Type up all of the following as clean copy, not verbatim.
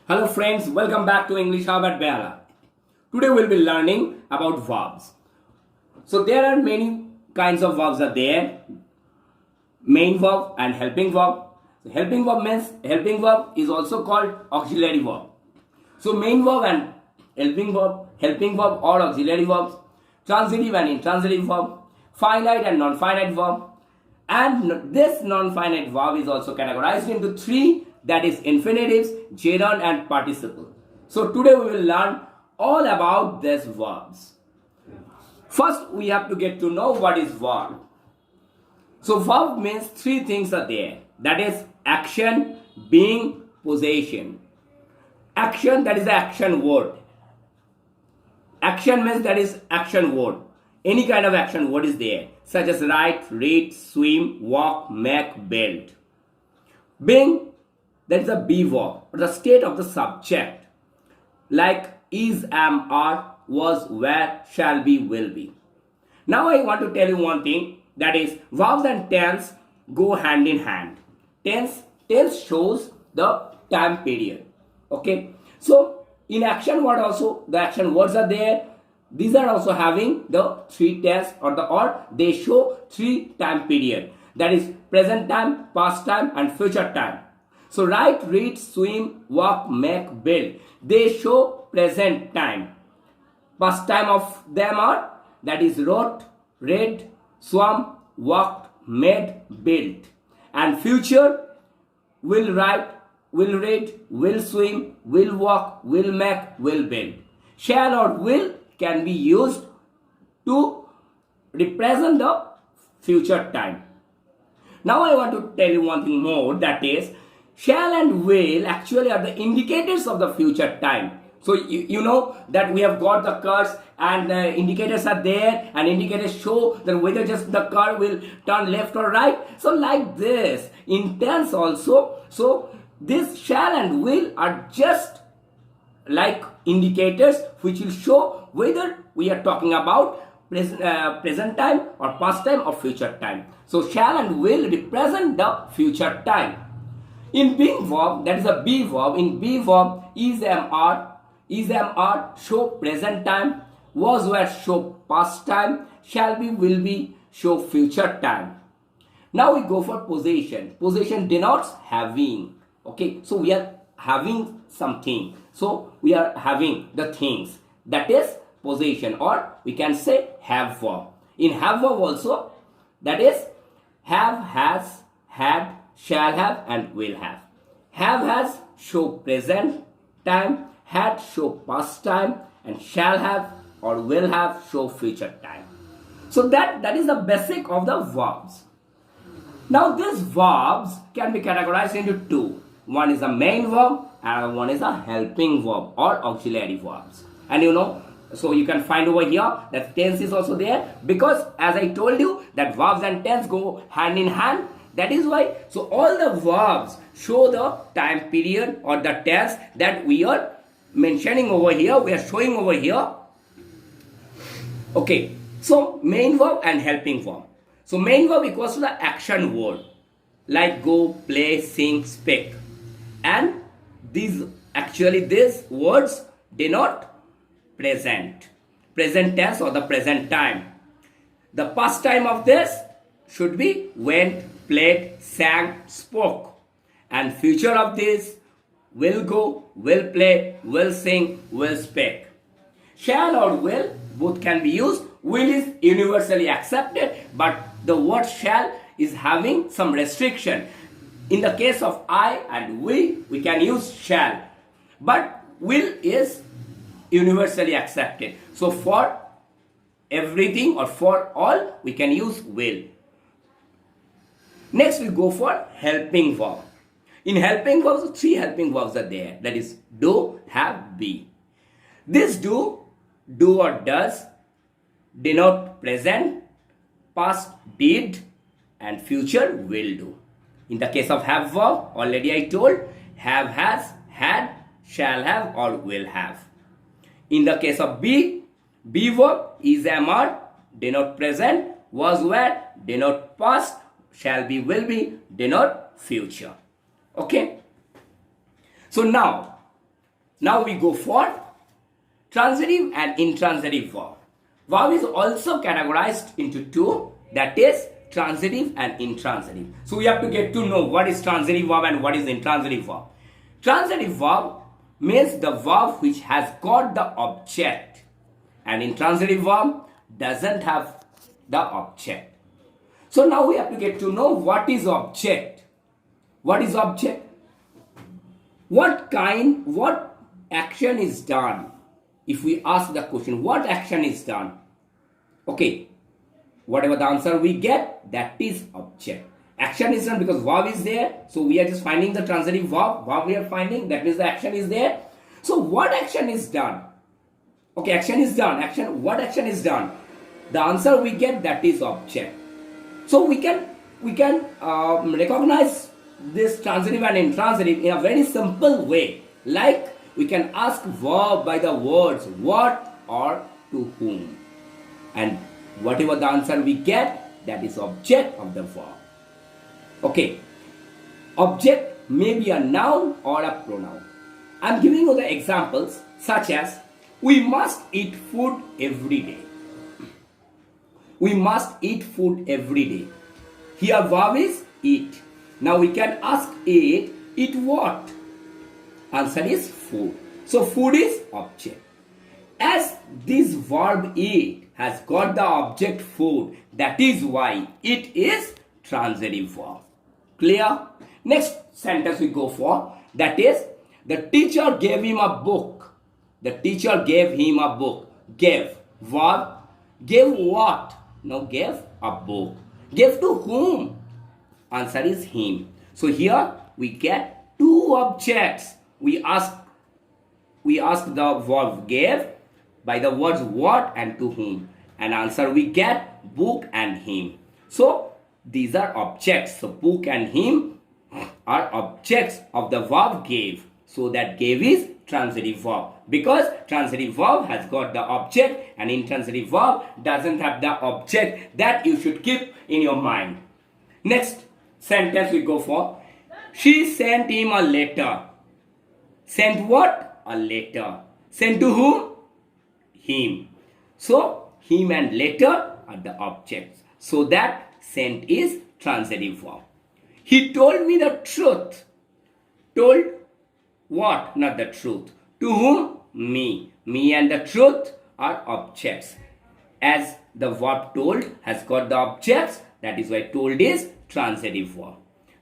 Hello friends, welcome back to English Hub at Behala. Today we'll be learning about verbs. So there are many kinds of verbs are there. Main verb and helping verb. So helping verb means helping verb is also called auxiliary verb. So main verb and helping verb or auxiliary verbs, transitive and intransitive verb, finite and non-finite verb. And this non-finite verb is also categorized into three, that is infinitives, gerund and participle. So today we will learn all about these verbs. First we have to get to know what is verb. So verb means three things are there, that is action, being, possession. Action, that is the action word. Action means that is action word. Any kind of action word is there, such as write, read, swim, walk, make, build. Being, that is a be verb, or the state of the subject, like is, am, are, was, were, shall be, will be. Now I want to tell you one thing, that is verbs and tense go hand in hand. Tense shows the time period. Okay, so in action word also the action words are there. These are also having the three tense or they show three time period, that is present time, past time and future time. So write, read, swim, walk, make, build, they show present time. Past time of them are, that is wrote, read, swam, walked, made, built. And future, will write, will read, will swim, will walk, will make, will build. Shall or will can be used to represent the future time. Now I want to tell you one thing more, that is shall and will actually are the indicators of the future time. So you know that we have got the cars and the indicators are there, and indicators show that whether just the car will turn left or right. So like this in tense also, so this shall and will are just like indicators which will show whether we are talking about present time or past time or future time. So shall and will represent the future time. In being verb, that is a be verb, in be verb is, am, are show present time, was, were show past time, shall be, will be show future time. Now we go for possession. Possession denotes having. Okay, so we are having something, so we are having the things, that is possession, or we can say have verb. In have verb also, that is have, has, had, shall have and will have. Have, has show present time, had show past time and shall have or will have show future time. So that is the basic of the verbs. Now these verbs can be categorized into two. One is a main verb and one is a helping verb or auxiliary verbs. And you know, so you can find over here that tense is also there, because as I told you that verbs and tense go hand in hand. That is why, so all the verbs show the time period or the tense that we are mentioning over here, we are showing over here. Okay, so main verb and helping verb. So main verb equals to the action word, like go, play, sing, speak. And these words denote present tense or the present time. The past time of this should be went, played, sang, spoke. And future of this will go, will play, will sing, will speak. Shall or will both can be used. Will is universally accepted, but the word shall is having some restriction. In the case of I and we can use shall, but will is universally accepted. So for everything or for all we can use will. Next we go for helping verb. In helping verbs, three helping verbs are there, that is do, have, be. This do or does denote present, past did and future will do. In the case of have verb, already I told, have, has, had, shall have or will have. In the case of be verb is, am, are denote present, was, were denote past, shall be, will be denote future. Okay, so now Now we go for transitive and intransitive verb. Verb is also categorized into two, that is transitive and intransitive. So we have to get to know what is transitive verb and what is intransitive verb. Transitive verb means the verb which has got the object, and intransitive verb doesn't have the object. So now we have to get to know what is object. What is object? What action is done? If we ask the question, what action is done? Okay, whatever the answer we get, that is object. Action is done because verb is there. So we are just finding the transitive verb. Verb we are finding, that means the action is there. So what action is done? Okay, action is done. What action is done? The answer we get, that is object. So we can recognize this transitive and intransitive in a very simple way. Like we can ask verb by the words what or to whom. And whatever the answer we get, that is object of the verb. Okay. Object may be a noun or a pronoun. I am giving you the examples such as we must eat food every day. We must eat food every day. Here verb is eat. Now we can ask eat what? Answer is food. So food is object. As this verb eat has got the object food, that is why it is transitive verb. Clear? Next sentence we go for, that is the teacher gave him a book. The teacher gave him a book. Gave verb. Gave what? No, gave a book. Gave to whom? Answer is him. So here we get two objects. We ask the verb gave by the words what and to whom, and answer we get book and him. So these are objects. So book and him are objects of the verb gave. So that gave is transitive verb, because transitive verb has got the object and intransitive verb doesn't have the object. That you should keep in your mind. Next sentence we go for, she sent him a letter. Sent what? A letter. Sent to whom? Him. So him and letter are the objects. So that sent is transitive verb. He told me the truth. Told what? Not the truth. To whom? Me. Me and the truth are objects. As the verb told has got the objects, that is why told is transitive verb.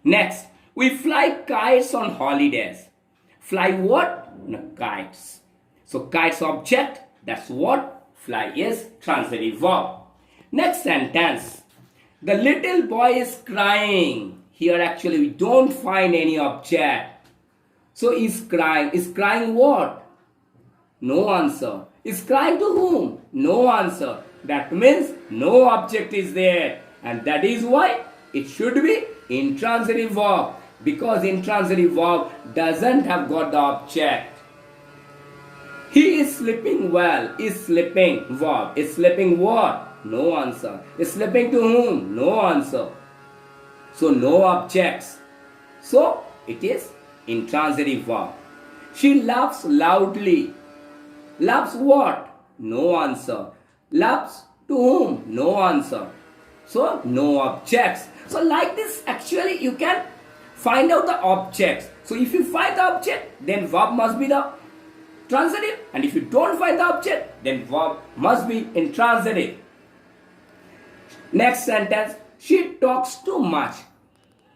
Next, we fly kites on holidays. Fly what? No, kites. So kites object, that's what fly is transitive verb. Next sentence, the little boy is crying. Here actually we don't find any object. So is crying. Is crying what? No answer. Is crying to whom? No answer. That means no object is there. And that is why it should be intransitive verb. Because intransitive verb doesn't have got the object. He is sleeping well. Is sleeping verb. Is sleeping what? No answer. Is sleeping to whom? No answer. So no objects. So it is intransitive verb. She laughs loudly. Laughs what? No answer. Laughs to whom? No answer. So no objects. So like this actually you can find out the objects. So if you find the object, then verb must be the transitive, and if you don't find the object, then verb must be intransitive. Next sentence, she talks too much.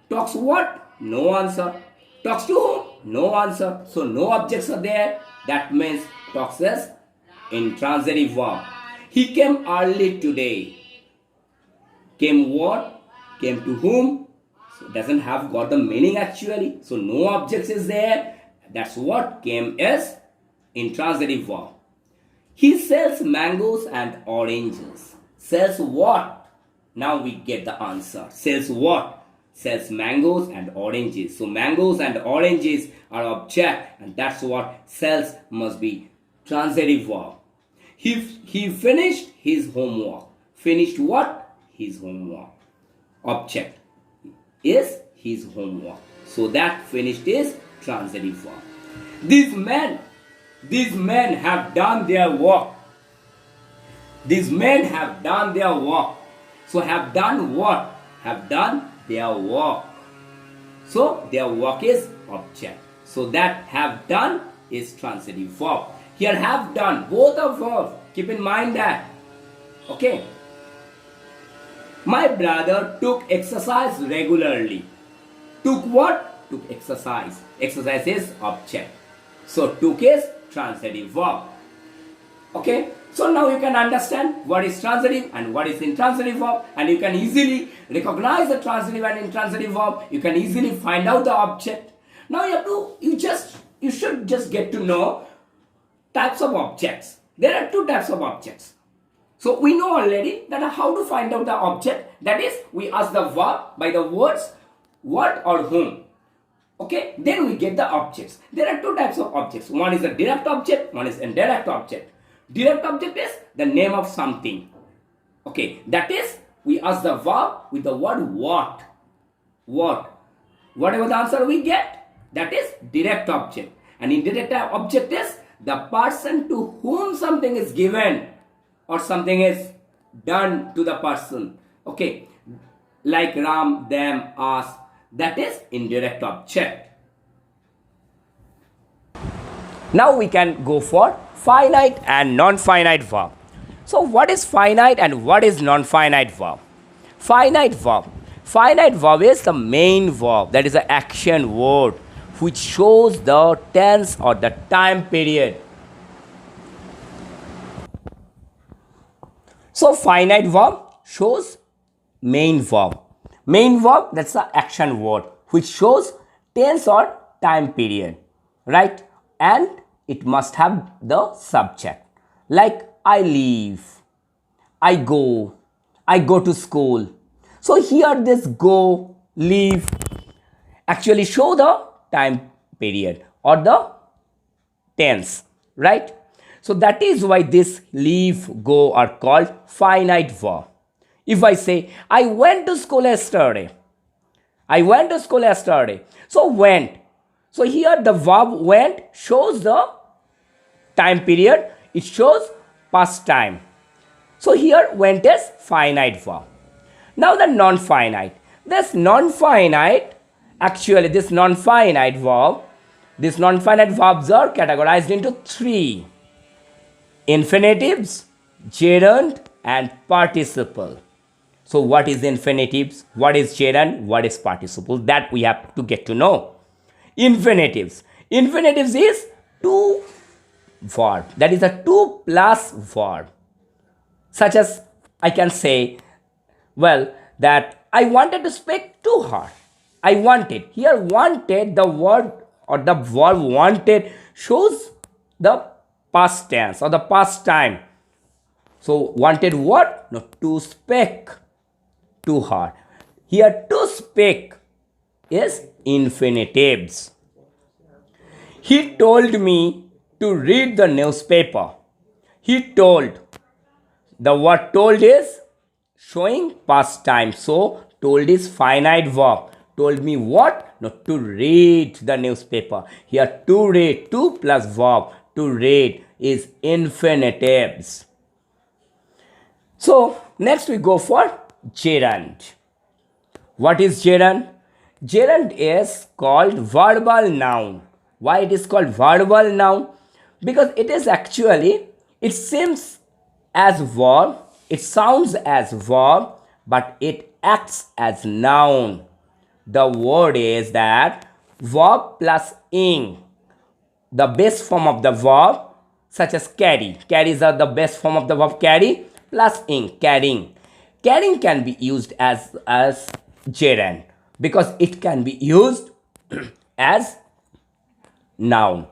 Talks what? No answer. Talks to whom? No answer. So no objects are there. That means talks is intransitive verb. He came early today. Came what? Came to whom? So it doesn't have got the meaning actually. So no objects is there. That's what came is intransitive verb. He sells mangoes and oranges. Sells what? Now we get the answer. Sells what? Sells mangoes and oranges. So mangoes and oranges are object, and that's what sells must be transitive verb. He finished his homework. Finished what? His homework. Object is his homework. So that finished is transitive verb. These men These men have done their work. These men have done their work. So have done what? Have done their work. So their work is object. So that have done is transitive verb. Here have done, both are verbs. Keep in mind that. Okay. My brother took exercise regularly. Took what? Took exercise. Exercise is object. So took is transitive verb. Okay. So now you can understand what is transitive and what is intransitive verb, and you can easily recognize the transitive and intransitive verb. You can easily find out the object. Now you should just get to know types of objects. There are two types of objects. So we know already that how to find out the object. That is, we ask the verb by the words what or whom. Okay, then we get the objects. There are two types of objects. One is a direct object, one is indirect object. Direct object is the name of something. Okay, that is, we ask the verb with the word what. What. Whatever the answer we get, that is direct object. And indirect object is the person to whom something is given or something is done to the person. Okay, like Ram, them, us. That is indirect object. Now we can go for finite and non-finite verb. So what is finite and what is non-finite verb? Finite verb. Finite verb is the main verb, that is the action word which shows the tense or the time period. So finite verb shows main verb. Main verb, that's the action word which shows tense or time period, right? And it must have the subject. Like I leave, I go to school. So here this go, leave actually show the time period or the tense, right? So that is why this leave, go are called finite verb. If I say, I went to school yesterday. I went to school yesterday. So went. So here the verb went shows the time period. It shows past time. So here went is finite verb. Now the non-finite. This non-finite verbs are categorized into three: infinitives, gerund, and participle. So what is infinitives? What is gerund? What is participle? That we have to get to know. Infinitives. Infinitives is two verb. That is a two plus verb. Such as I can say, well, that I wanted to speak to her. I wanted. Here wanted, the word or the verb wanted shows the past tense or the past time. So wanted what? No, to speak to her. Here to speak is infinitives. He told me to read the newspaper. He told. The word told is showing past time. So told is finite verb. Told me what? No, to read the newspaper. Here to read, to plus verb, to read is infinitives. So next we go for gerund. What is gerund? Gerund is called verbal noun. Why it is called verbal noun? Because it is actually, it seems as verb, it sounds as verb, but it acts as noun. The word is that verb plus ing, the base form of the verb, such as carry. Carries are the best form of the verb carry plus ing, carrying. Carrying can be used as gerund because it can be used as noun.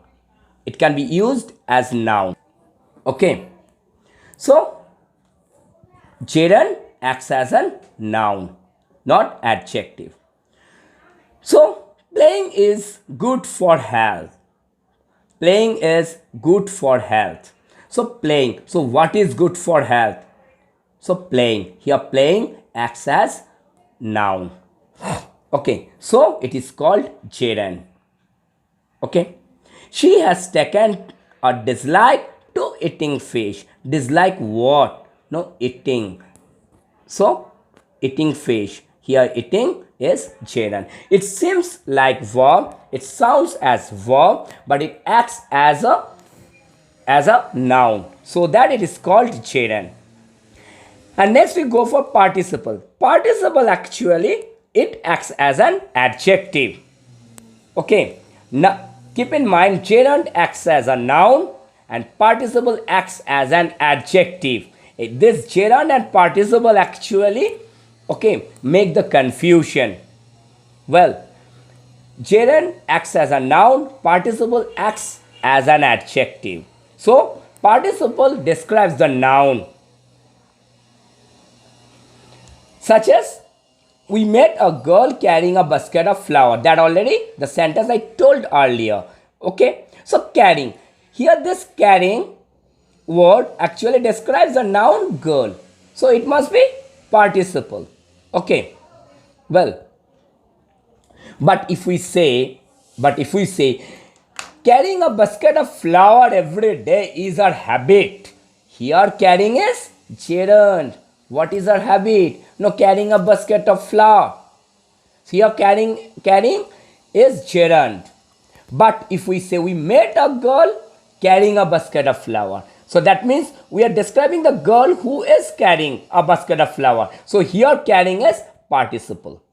It can be used as noun. Okay. So gerund acts as a noun, not adjective. So playing is good for health. Playing is good for health. So playing. So what is good for health? So playing. Here playing acts as noun. Okay. So it is called gerund. Okay. She has taken a dislike to eating fish. Dislike what? No, eating. So, eating fish. Here, eating is gerund. It seems like verb. It sounds as verb, but it acts as a noun. So that it is called gerund. And next we go for participle. Participle actually it acts as an adjective. Okay. Now keep in mind gerund acts as a noun and participle acts as an adjective. This gerund and participle actually make the confusion. Well, gerund acts as a noun, participle acts as an adjective. So participle describes the noun, such as we met a girl carrying a basket of flour. That already the sentence I told earlier. Okay, so carrying, here this carrying word actually describes the noun girl, so it must be participle. Okay, well, but if we say carrying a basket of flour every day is her habit, here carrying is gerund. What is her habit? No, carrying a basket of flour. So here carrying is gerund. But if we say we met a girl carrying a basket of flour, so that means we are describing the girl who is carrying a basket of flour. So here carrying is participle.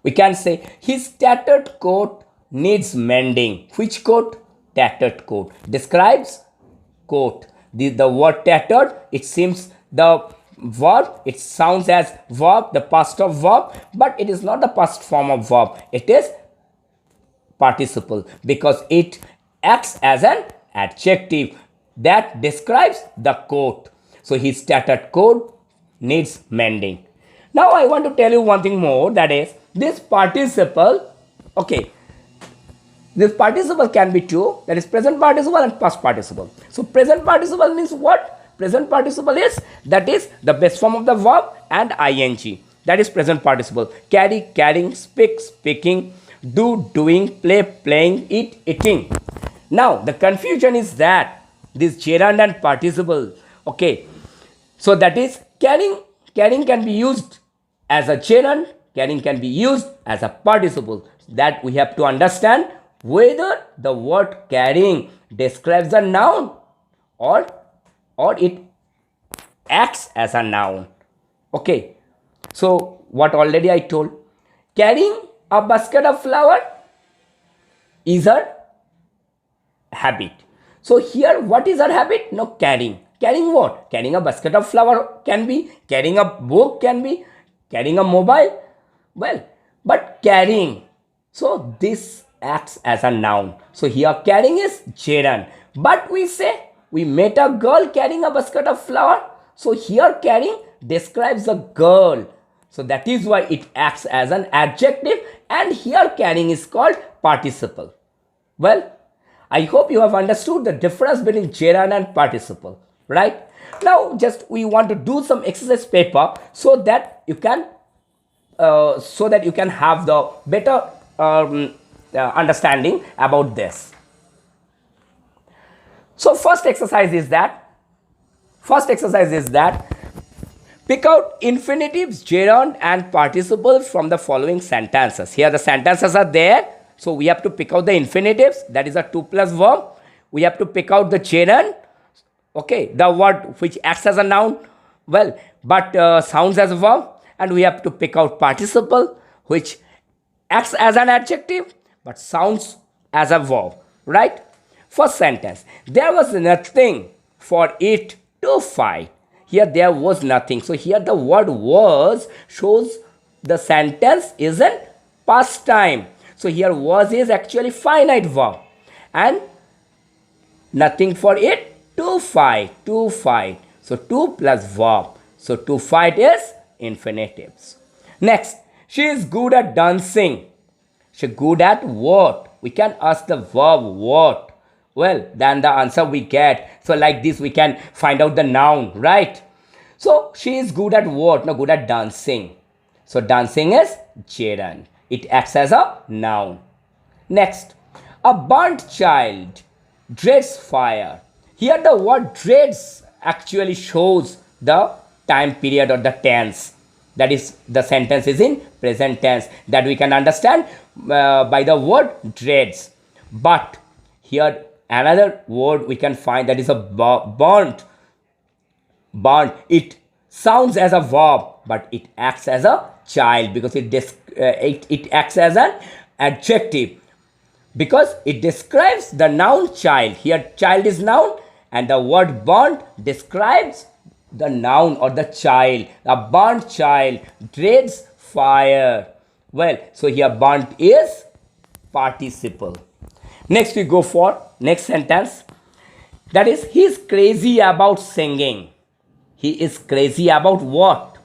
We can say his tattered coat needs mending. Which coat? Tattered coat. Describes coat. The word tattered, it seems the verb, it sounds as verb, the past of verb, but it is not the past form of verb. It is participle because it acts as an adjective that describes the coat. So his tattered coat needs mending. Now I want to tell you one thing more, that is this participle, this participle can be two, that is present participle and past participle. So present participle means what? Present participle is, that is the base form of the verb and ing. That is present participle. Carry, carrying, speak, speaking, do, doing, play, playing, eat, eating. Now the confusion is that this gerund and participle, so that is carrying can be used as a gerund, carrying can be used as a participle. That we have to understand whether the word carrying describes a noun or it acts as a noun. Okay, so what already I told, carrying a basket of flour is her habit. So here what is her habit? No, carrying what? Carrying a basket of flour can be, carrying a book can be, carrying a mobile, well, but carrying, so this acts as a noun. So here carrying is gerund, but we say we met a girl carrying a basket of flour, so here carrying describes a girl, so that is why it acts as an adjective, and here carrying is called participle. Well, I hope you have understood the difference between gerund and participle, right? Now just we want to do some exercise paper so that you can have the better understanding about this. So first exercise is that pick out infinitives, gerund and participle from the following sentences. Here the sentences are there, so we have to pick out the infinitives, that is a 2 plus verb. We have to pick out the gerund, the word which acts as a noun, well, but sounds as a verb, and we have to pick out participle which acts as an adjective but sounds as a verb, right? First sentence, there was nothing for it to fight. Here there was nothing. So here the word was shows the sentence is in past time. So here was is actually finite verb and nothing for it to fight. So 2 plus verb. So to fight is infinitives. Next, she is good at dancing. She good at what? We can ask the verb what. Well, then the answer we get. So like this we can find out the noun, right? So she is good at what? No, good at dancing. So dancing is gerund. It acts as a noun. Next, a burnt child dreads fire. Here the word dreads actually shows the time period or the tense. That is, the sentence is in present tense, that we can understand by the word dreads. But here another word we can find, that is a burnt. Burnt, it sounds as a verb, but it acts as a child because it acts as an adjective, because it describes the noun child. Here child is noun, and the word burnt describes the noun or the child. A burnt child dreads fire. Well, so here burnt is participle. Next we go for next sentence, that is, he is crazy about singing. He is crazy about what?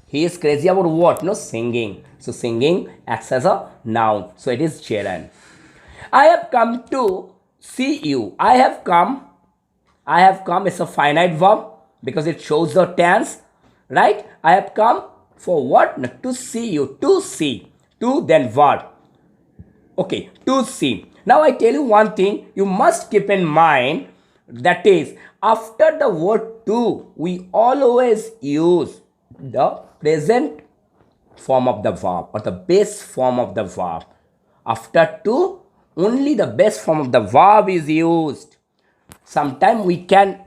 He is crazy about what? No, singing. So singing acts as a noun, so it is gerund. I have come to see you. I have come is a finite verb because it shows the tense, right? I have come for what? No, to see you. To see. To then verb. Okay, to see. Now I tell you one thing you must keep in mind, that is, after the word to, we always use the present form of the verb or the base form of the verb. After to, only the base form of the verb is used. Sometimes we can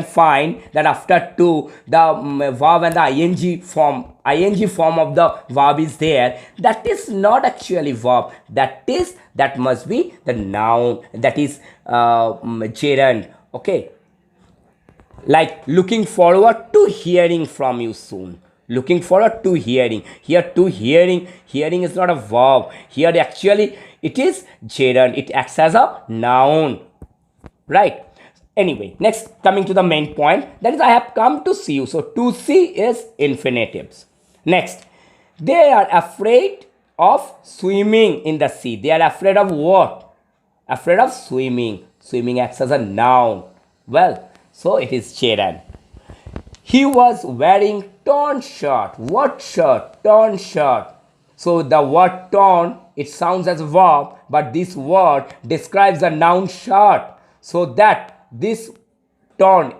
find that after to, the verb and the ing form of the verb is there. That is not actually verb. That must be the noun, that is gerund. Okay, like looking forward to hearing from you soon. Looking forward to hearing. Here to hearing is not a verb. Here actually it is gerund. It acts as a noun, right? Anyway, next, coming to the main point, that is, I have come to see you. So to see is infinitives. Next, they are afraid of swimming in the sea. They are afraid of what? Afraid of swimming. Swimming acts as a noun. Well, so it is gerund. He was wearing torn shirt. What shirt? Torn shirt. So the word torn, it sounds as a verb, but this word describes the noun shirt, so that this torn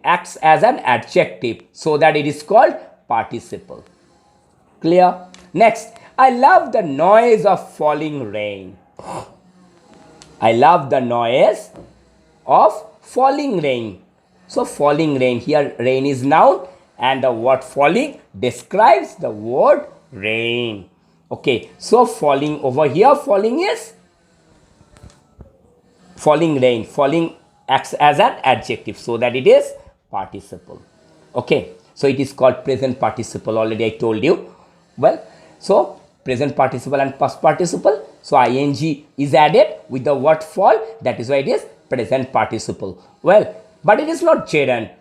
acts as an adjective, so that it is called participle. Clear? Next, I love the noise of falling rain. I love the noise of falling rain. So falling rain, here rain is noun, and the word falling describes the word rain. Okay, so falling, over here falling is falling rain. Falling acts as an adjective, so that it is participle. Okay, so it is called present participle, already I told you. Well, so present participle and past participle, so ing is added with the word fall, that is why it is present participle. Well, but it is not gerund,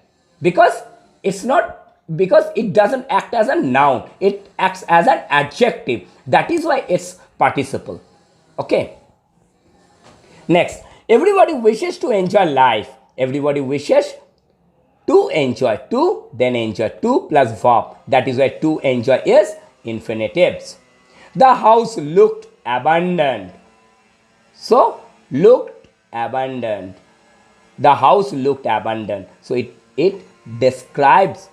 because it doesn't act as a noun, it acts as an adjective, that is why it's participle. Okay, next, everybody wishes to enjoy life. Everybody wishes to enjoy. To, then enjoy. To plus verb, that is why to enjoy is infinitives. The house looked abandoned. So looked abandoned. The house looked abandoned. So it describes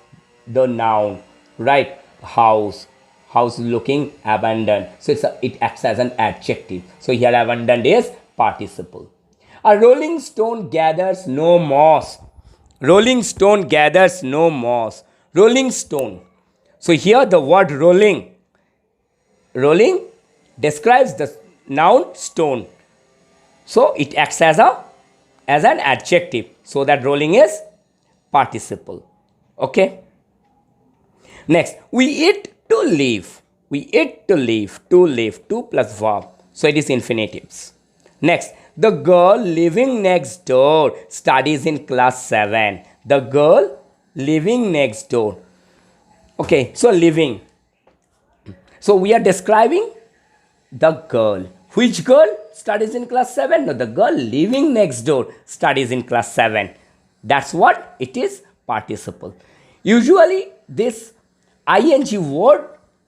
the noun, right? House looking abandoned. So it acts as an adjective. So here abandoned is participle. A rolling stone gathers no moss. Rolling stone gathers no moss. Rolling stone. So here the word rolling describes the noun stone. So it acts as an adjective. So that rolling is participle. Okay. Next, we eat to live. We eat to live. To live. To plus verb. So it is infinitives. Next, the girl living next door studies in class 7. The girl living next door. Okay, so living. So we are describing the girl. Which girl studies in class 7? No, the girl living next door studies in class 7. That's what it is, participle. Usually this ing word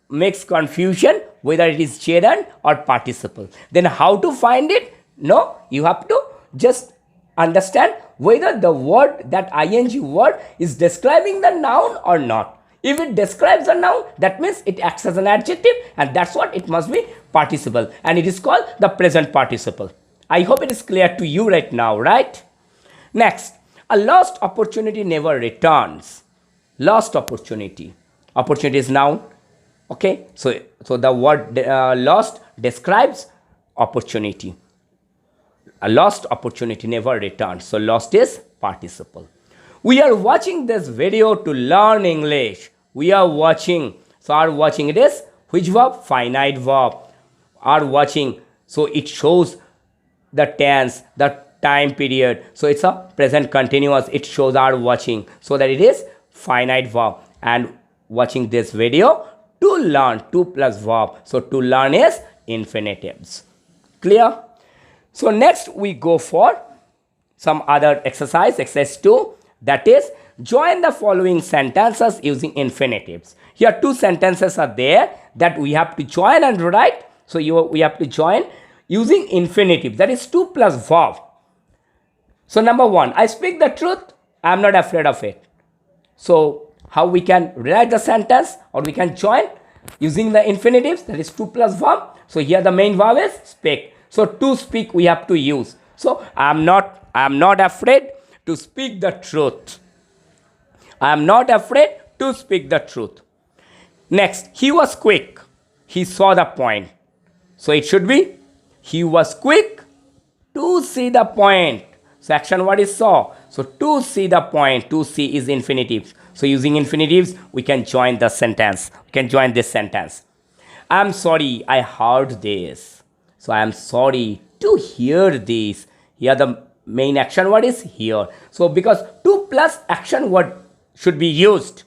makes confusion whether it is gerund or participle. Then how to find it? No, you have to just understand whether the word, that ing word, is describing the noun or not. If it describes a noun, that means it acts as an adjective, and that's what it must be participle, and it is called the present participle. I hope it is clear to you right now, right? Next, a lost opportunity never returns. Lost opportunity. Opportunity is noun. Okay, so the word lost describes opportunity. A lost opportunity never returns. So lost is participle. We are watching this video to learn English. We are watching. So our watching, it is which verb? Finite verb. Our watching. So it shows the tense, the time period. So it's a present continuous. It shows our watching. So that it is finite verb. And watching this video to learn, to plus verb. So to learn is infinitives. Clear? So next we go for some other exercise, exercise 2, that is join the following sentences using infinitives. Here two sentences are there that we have to join and write. So we have to join using infinitive, that is to plus verb. So number 1, I speak the truth, I am not afraid of it. So how we can write the sentence, or we can join using the infinitives, that is to plus verb. So here the main verb is speak. So to speak we have to use. So I am not afraid to speak the truth. I am not afraid to speak the truth. Next, he was quick. He saw the point. So it should be he was quick to see the point. So action word is saw. So to see the point, to see is infinitive. So using infinitives we can join the sentence. We can join this sentence. I am sorry I heard this. So I am sorry to hear this. Here the main action word is here. So because to plus action word should be used.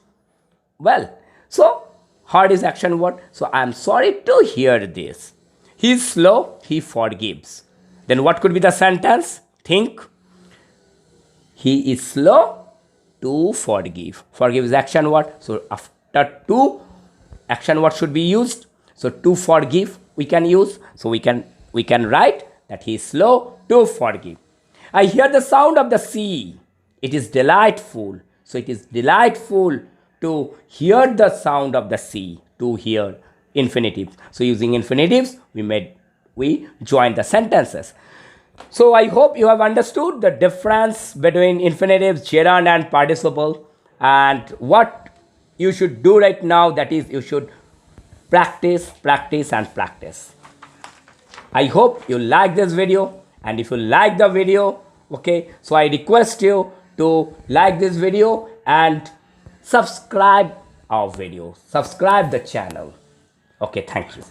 Well, so heard is action word. So I am sorry to hear this. He is slow, he forgives. Then what could be the sentence? Think. He is slow to forgive. Forgive is action word. So after to, action word should be used. So to forgive we can use. So we can write that he is slow to forgive. I hear the sound of the sea. It is delightful. So it is delightful to hear the sound of the sea. To hear, infinitive. So using infinitives we join the sentences. So I hope you have understood the difference between infinitives, gerund and participle, and what you should do right now, that is you should practice, practice and practice. I hope you like this video, and if you like the video, okay, so I request you to like this video and subscribe our video, subscribe the channel. Okay, thank you.